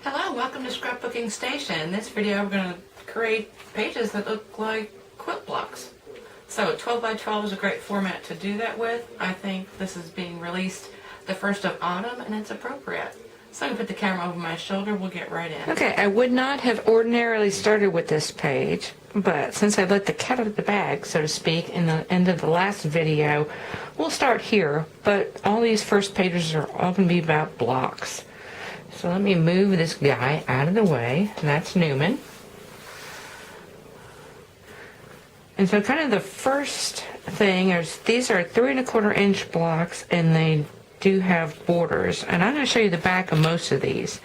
Hello, welcome to Scrapbooking Station. In this video we're going to create pages that look like quilt blocks. So 12 by 12 is a great format to do that with. I think this is being released the 1st of autumn and it's appropriate. So I'm going to put the camera over my shoulder, we'll get right in. Okay, I would not have ordinarily started with this page, but since I let the cat out of the bag, so to speak, in the end of the last video, we'll start here, but all these first pages are all going to be about blocks. So let me move this guy out of the way. That's Newman. And so kind of the first thing is these are 3 1/4 inch blocks and they do have borders. And I'm going to show you the back of most of these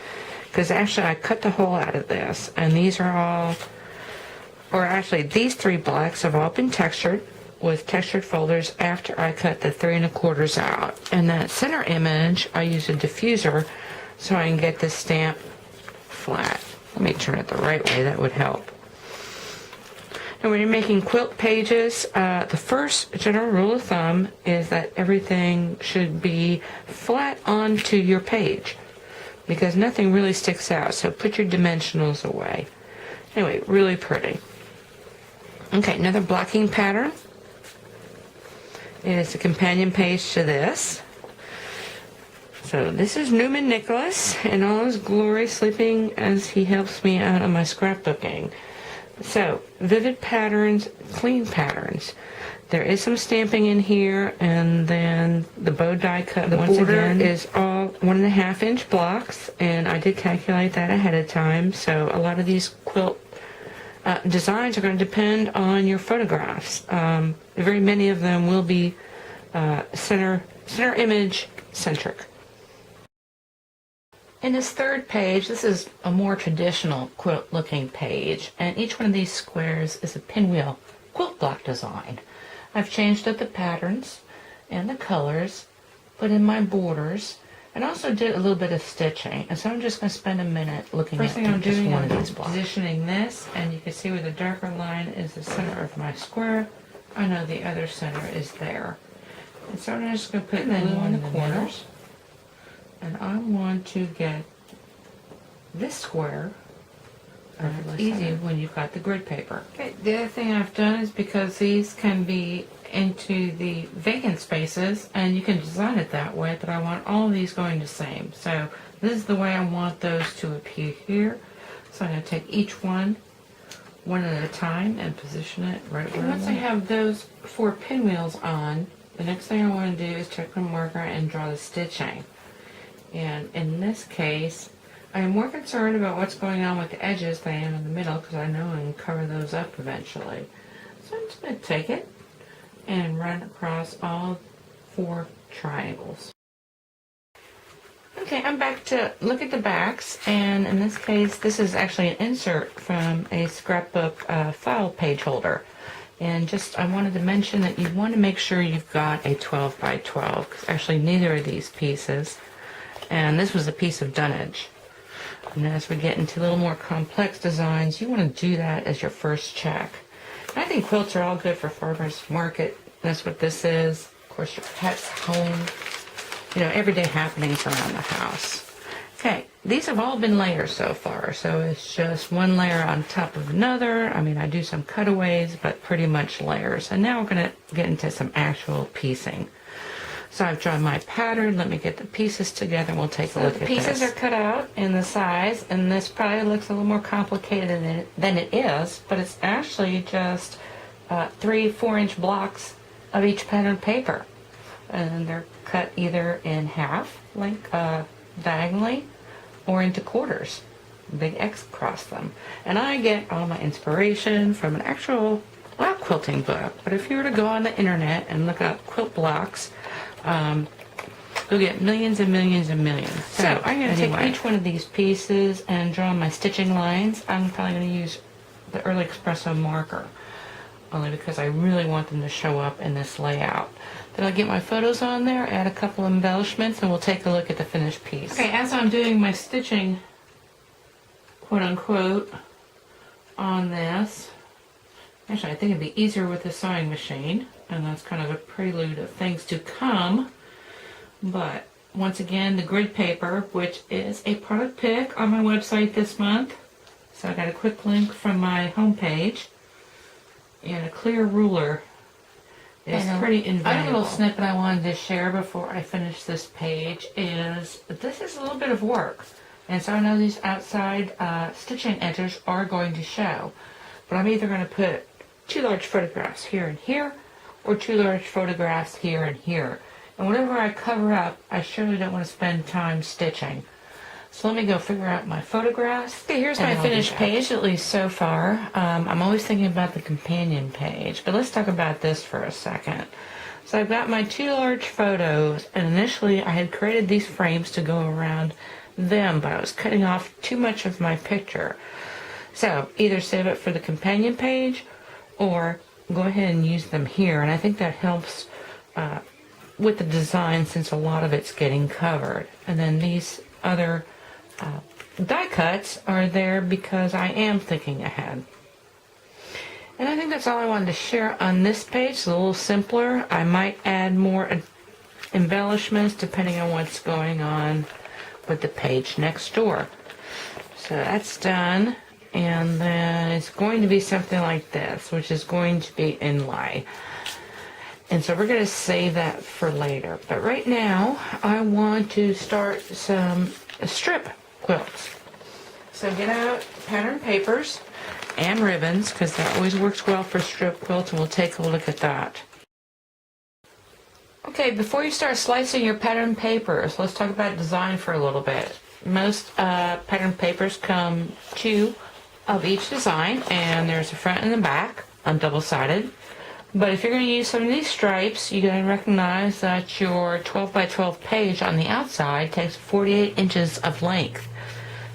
because actually I cut the hole out of this and these are all, or actually these 3 blocks have all been textured with textured folders after I cut the 3 1/4 out. And that center image I use a diffuser so I can get this stamp flat. Let me turn it the right way, that would help. And when you're making quilt pages, the first general rule of thumb is that everything should be flat onto your page because nothing really sticks out, so put your dimensionals away. Anyway, really pretty. Okay, another blocking pattern is a companion page to this. So this is Newman Nicholas in all his glory, sleeping as he helps me out on my scrapbooking. So vivid patterns, clean patterns. There is some stamping in here, and then the bow die cut. The border is all 1 1/2 inch blocks, and I did calculate that ahead of time. So a lot of these quilt designs are going to depend on your photographs. Very many of them will be center image centric. In this third page, this is a more traditional quilt looking page, and each one of these squares is a pinwheel quilt block design. I've changed up the patterns and the colors, put in my borders, and also did a little bit of stitching. And so I'm just going to spend a minute looking at just one of these blocks. Positioning this, and you can see where the darker line is the center of my square. I know the other center is there. And so I'm just going to put glue on the corners. And I want to get this square. It's easy when you've got the grid paper. Okay, the other thing I've done is because these can be into the vacant spaces and you can design it that way, but I want all of these going the same. So this is the way I want those to appear here. So I'm going to take each one at a time and position it right where I want. Once I have those 4 pinwheels on, the next thing I want to do is take my marker and draw the stitching. And in this case, I am more concerned about what's going on with the edges than I am in the middle because I know I can cover those up eventually. So I'm just going to take it and run across all 4 triangles. Okay, I'm back to look at the backs, and in this case, this is actually an insert from a scrapbook file page holder. And just, I wanted to mention that you want to make sure you've got a 12 by 12, because actually neither of these pieces. And this was a piece of dunnage. And as we get into a little more complex designs, you want to do that as your first check. And I think quilts are all good for farmers market. That's what this is. Of course, your pet's home. You know, everyday happenings around the house. Okay, these have all been layers so far. So it's just one layer on top of another. I mean, I do some cutaways, but pretty much layers. And now we're going to get into some actual piecing. So I've drawn my pattern. Let me get the pieces together and we'll take a look at this. The pieces are cut out in the size, and this probably looks a little more complicated than it is, but it's actually just 3 4-inch blocks of each pattern paper. And they're cut either in half, like diagonally, or into quarters. Big X across them. And I get all my inspiration from an actual block quilting book. But if you were to go on the internet and look up quilt blocks, you'll get millions and millions and millions. So I'm going to take each one of these pieces and draw my stitching lines. I'm probably going to use the Early Espresso marker, only because I really want them to show up in this layout. Then I'll get my photos on there, add a couple of embellishments, and we'll take a look at the finished piece. Okay, as I'm doing my stitching, quote unquote, on this, actually I think it'd be easier with a sewing machine, and that's kind of a prelude of things to come. But once again, the grid paper, which is a product pick on my website this month. So I got a quick link from my homepage. And a clear ruler is pretty invaluable. A little snippet I wanted to share before I finish this page is this is a little bit of work. And so I know these outside stitching edges are going to show. But I'm either going to put 2 large photographs here and here, or 2 large photographs here and here. And whatever I cover up, I surely don't want to spend time stitching. So let me go figure out my photographs. Okay, here's my finished page, at least so far. I'm always thinking about the companion page, but let's talk about this for a second. So I've got my 2 large photos, and initially I had created these frames to go around them, but I was cutting off too much of my picture. So either save it for the companion page, or go ahead and use them here, and I think that helps with the design since a lot of it's getting covered. And then these other die cuts are there because I am thinking ahead. And I think that's all I wanted to share on this page. It's a little simpler. I might add more embellishments depending on what's going on with the page next door. So that's done. And then it's going to be something like this, which is going to be inlay. And so we're going to save that for later. But right now, I want to start some strip quilts. So get out pattern papers and ribbons, because that always works well for strip quilts, and we'll take a look at that. Okay, before you start slicing your pattern papers, let's talk about design for a little bit. Most pattern papers come 2 of each design, and there's a front and the back on double-sided. But if you're going to use some of these stripes, you got to recognize that your 12 by 12 page on the outside takes 48 inches of length.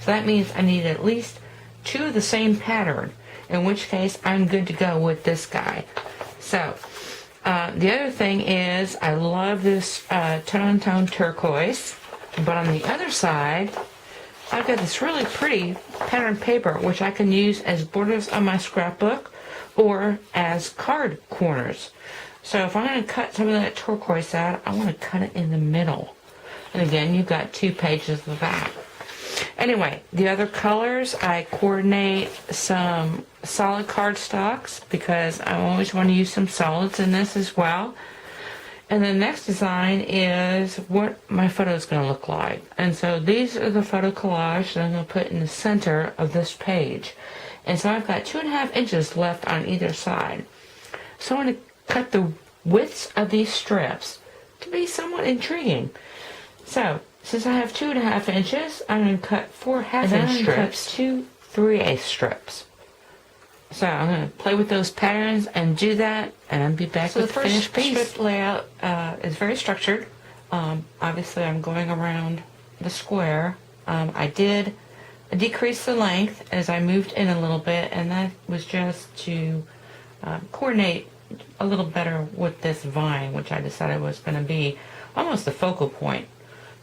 So that means I need at least 2 of the same pattern, in which case I'm good to go with this guy. So the other thing is I love this tone-on-tone turquoise, but on the other side I've got this really pretty pattern paper which I can use as borders on my scrapbook or as card corners. So if I'm going to cut some of that turquoise out, I want to cut it in the middle. And again, you've got 2 pages of that. Anyway, the other colors, I coordinate some solid cardstocks because I always want to use some solids in this as well. And the next design is what my photo is going to look like. And so these are the photo collage that I'm going to put in the center of this page. And so I've got 2.5 inches left on either side. So I'm going to cut the widths of these strips to be somewhat intriguing. So since I have 2.5 inches, I'm going to cut 4 half-inch strips, 2 3/8 strips. So I'm going to play with those patterns and do that, and I'll be back with the finished piece. So the first strip layout is very structured. Obviously, I'm going around the square. I did decrease the length as I moved in a little bit, and that was just to coordinate a little better with this vine, which I decided was going to be almost the focal point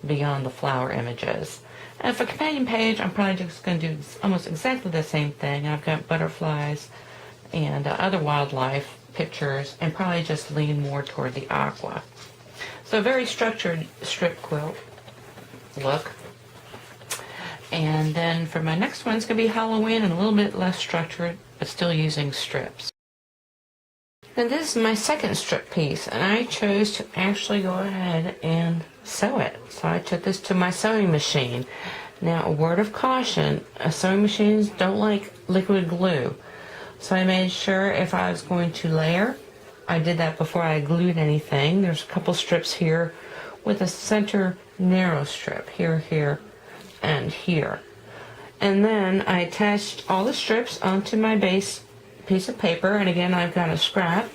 beyond the flower images. And for companion page, I'm probably just going to do almost exactly the same thing. I've got butterflies and other wildlife pictures, and probably just lean more toward the aqua. So a very structured strip quilt look. And then for my next one, it's going to be Halloween and a little bit less structured, but still using strips. And this is my second strip piece, and I chose to actually go ahead and sew it. So I took this to my sewing machine. Now, a word of caution, sewing machines don't like liquid glue. So I made sure if I was going to layer, I did that before I glued anything. There's a couple strips here with a center narrow strip, here, here, and here. And then I attached all the strips onto my base piece of paper, and again I've got a scrap.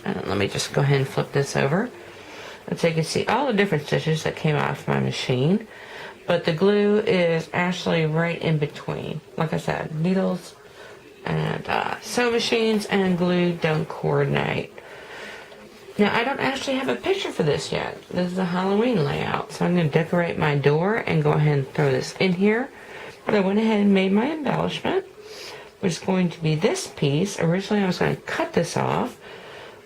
Let me just go ahead and flip this over. And so you can see all the different stitches that came off my machine, but the glue is actually right in between. Like I said, needles and sewing machines and glue don't coordinate. Now I don't actually have a picture for this yet. This is a Halloween layout, so I'm going to decorate my door and go ahead and throw this in here. But I went ahead and made my embellishment, which is going to be this piece. Originally I was going to cut this off,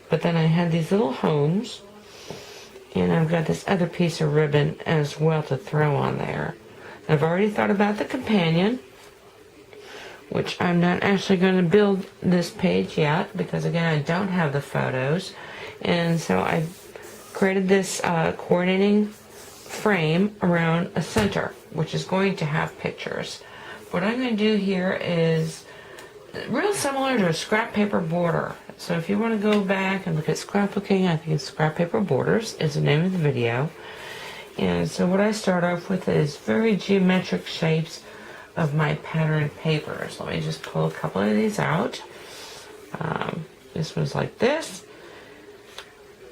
but then I had these little homes, And I've got this other piece of ribbon as well to throw on there. I've already thought about the companion, which I'm not actually going to build this page yet because, again, I don't have the photos. And so I created this coordinating frame around a center, which is going to have pictures. What I'm going to do here is real similar to a scrap paper border. So if you want to go back and look at scrapbooking, I think it's Scrap Paper Borders is the name of the video. And so what I start off with is very geometric shapes of my pattern papers. Let me just pull a couple of these out. This one's like this,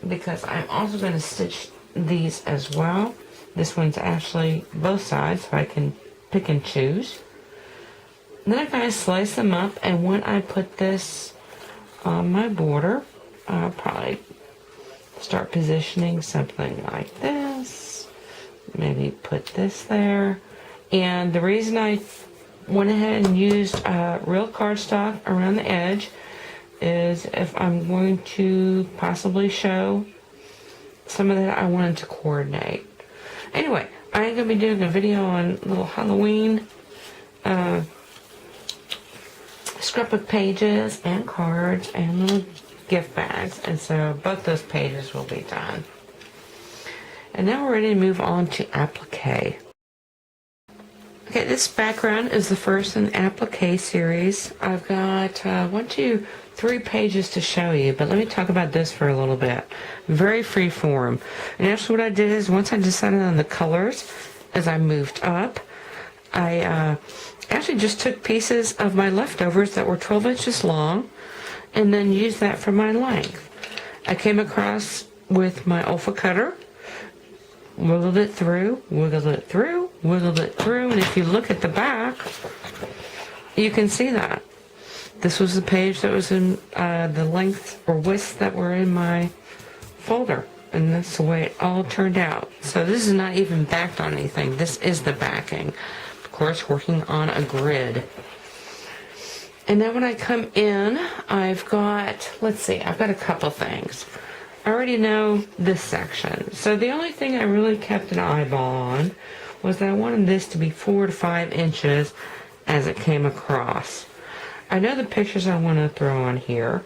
because I'm also going to stitch these as well. This one's actually both sides, so I can pick and choose. And then I kind of slice them up, and when I put this on my border, I'll probably start positioning something like this. Maybe put this there. And the reason I went ahead and used real cardstock around the edge is if I'm going to possibly show some of that I wanted to coordinate. Anyway, I'm going to be doing a video on little Halloween scrapbook pages and cards and little gift bags, and so both those pages will be done. And now we're ready to move on to applique. Okay, this background is the first in the applique series. I've got 1, 2, 3 pages to show you, but let me talk about this for a little bit. Very free form. And actually what I did is once I decided on the colors as I moved up, I actually just took pieces of my leftovers that were 12 inches long and then used that for my length. I came across with my Olfa cutter, wiggled it through, wiggled it through, wiggled it through, and if you look at the back, you can see that. This was the page that was in the length or width that were in my folder, and that's the way it all turned out. So this is not even backed on anything. This is the backing. Of course, working on a grid. And then when I come in, I've got, let's see, I've got a couple things. I already know this section. So the only thing I really kept an eyeball on was that I wanted this to be 4 to 5 inches as it came across. I know the pictures I want to throw on here.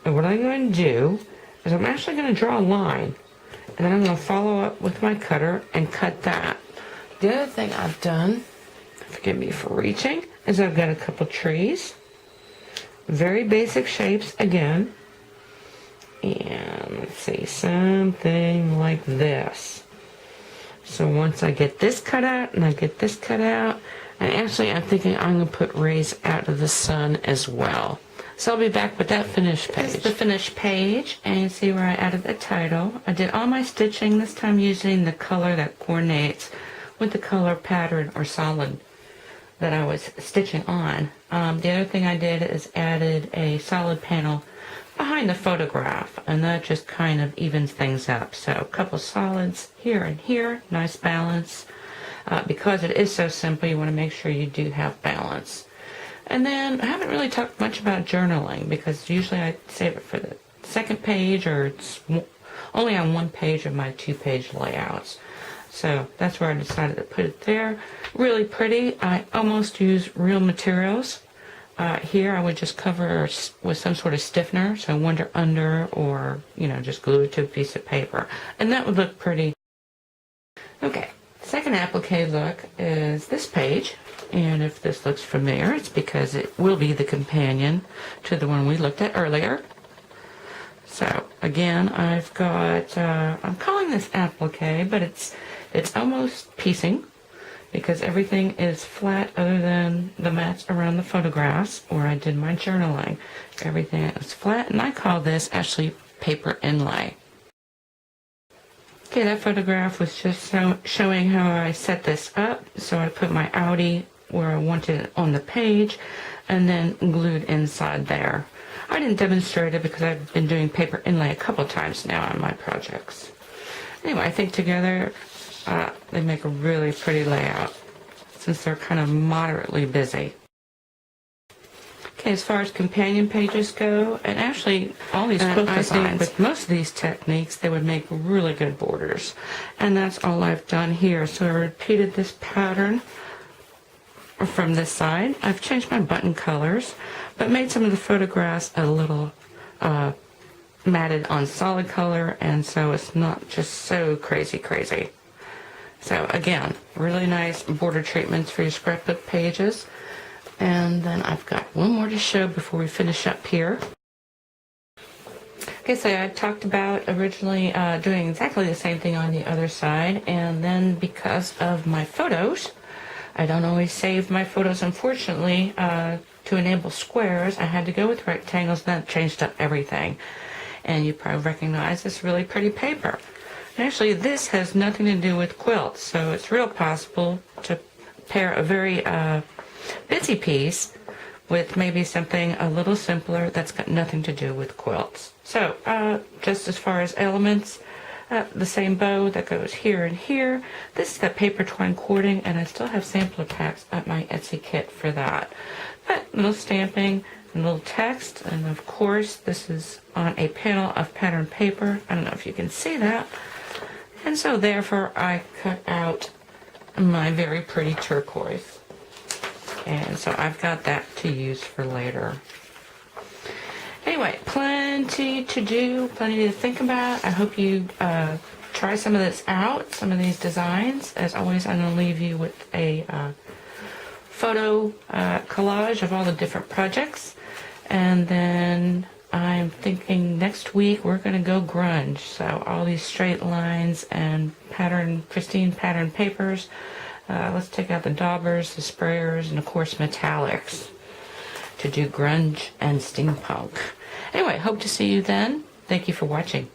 And what I'm going to do is I'm actually going to draw a line. And then I'm going to follow up with my cutter and cut that. The other thing I've done, forgive me for reaching, is I've got a couple trees. Very basic shapes again. And let's see, something like this. So once I get this cut out and I get this cut out, and actually I'm thinking I'm going to put rays out of the sun as well. So I'll be back with that finished page. This is the finished page, and you see where I added the title. I did all my stitching, this time using the color that coordinates with the color pattern or solid that I was stitching on. The other thing I did is added a solid panel behind the photograph, and that just kind of evens things up. So a couple solids here and here, nice balance. Because it is so simple, you want to make sure you do have balance. And then I haven't really talked much about journaling because usually I save it for the second page, or it's only on one page of my 2-page layouts. So that's where I decided to put it there. Really pretty. I almost use real materials. Here I would just cover with some sort of stiffener, so under, or, just glue it to a piece of paper. And that would look pretty. Okay, second applique look is this page. And if this looks familiar, it's because it will be the companion to the one we looked at earlier. So again, I've got, I'm calling this applique, but it's almost piecing, because everything is flat other than the mats around the photographs where I did my journaling. Everything is flat, and I call this actually paper inlay. Okay, that photograph was just showing how I set this up. So I put my outie where I wanted it on the page, and then glued inside there. I didn't demonstrate it because I've been doing paper inlay a couple times now on my projects. Anyway, I think together they make a really pretty layout since they're kind of moderately busy. Okay, as far as companion pages go, and actually all these quilt designs, with most of these techniques, they would make really good borders. And that's all I've done here. So I repeated this pattern from this side. I've changed my button colors, but made some of the photographs a little matted on solid color, and so it's not just so crazy. So again, really nice border treatments for your scrapbook pages. And then I've got one more to show before we finish up here. Okay, so I talked about originally doing exactly the same thing on the other side, and then because of my photos, I don't always save my photos, unfortunately. To enable squares, I had to go with rectangles, and that changed up everything. And you probably recognize this really pretty paper. And actually, this has nothing to do with quilts, so it's real possible to pair a very busy piece with maybe something a little simpler that's got nothing to do with quilts. So just as far as elements, the same bow that goes here and here. This is the paper twine cording, and I still have sampler packs at my Etsy kit for that. But little stamping and little text, and of course this is on a panel of pattern paper. I don't know if you can see that. And so therefore I cut out my very pretty turquoise. And so I've got that to use for later. Anyway, plenty to do, plenty to think about. I hope you try some of this out, some of these designs. As always, I'm going to leave you with a photo collage of all the different projects. And then I'm thinking next week we're going to go grunge. So all these straight lines and pristine pattern papers. Let's take out the daubers, the sprayers, and of course metallics to do grunge and steampunk. Anyway, hope to see you then. Thank you for watching.